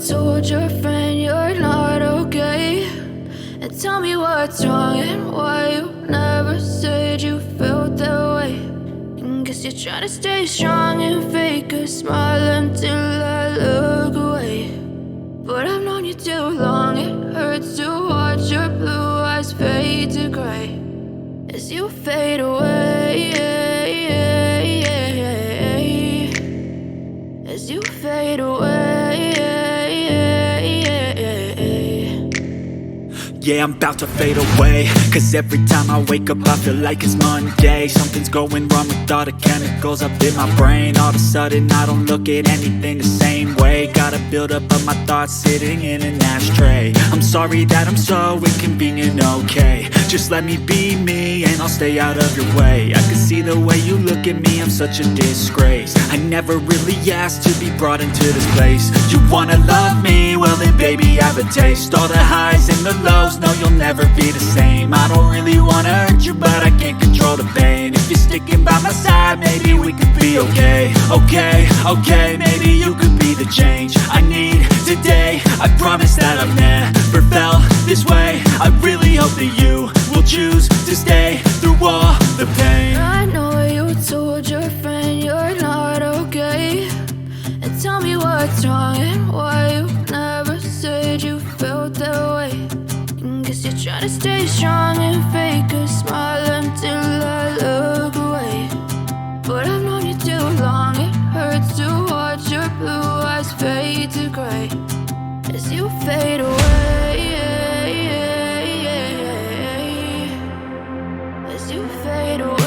told your friend you're not okay, and tell me what's wrong and why you never said you felt that way. And guess you're trying to stay strong and fake a smile until I look away. But I've known you too long, it hurts to watch your blue eyes fade to gray as you fade away, as you fade away. Yeah, I'm about to fade away, cause every time I wake up I feel like it's Monday. Something's going wrong with all the chemicals up in my brain. All of a sudden I don't look at anything the same way. Gotta build up of my thoughts sitting in an ashtray. I'm sorry that I'm so inconvenient, okay. Just let me be me and I'll stay out of your way. I can see the way you look at me, I'm such a disgrace. I never really asked to be brought into this place. You wanna love me? Well then baby have a taste. All the highs and the lows, no you'll never be the same. I don't really wanna hurt you but I can't control the pain. If you're sticking by my side, maybe we could be okay. Okay, maybe you could be the change I need today. I promise that I've never felt this way. I really hope that you will choose to stay through all the pain. I know you told your friend you're not okay, and tell me what's wrong and why you never said you felt that way. And guess you're trying to stay strong and fake a smile until I look away. But I've known you too long, it hurts to watch your blue eyes fade to gray as you fade away, as you fade away.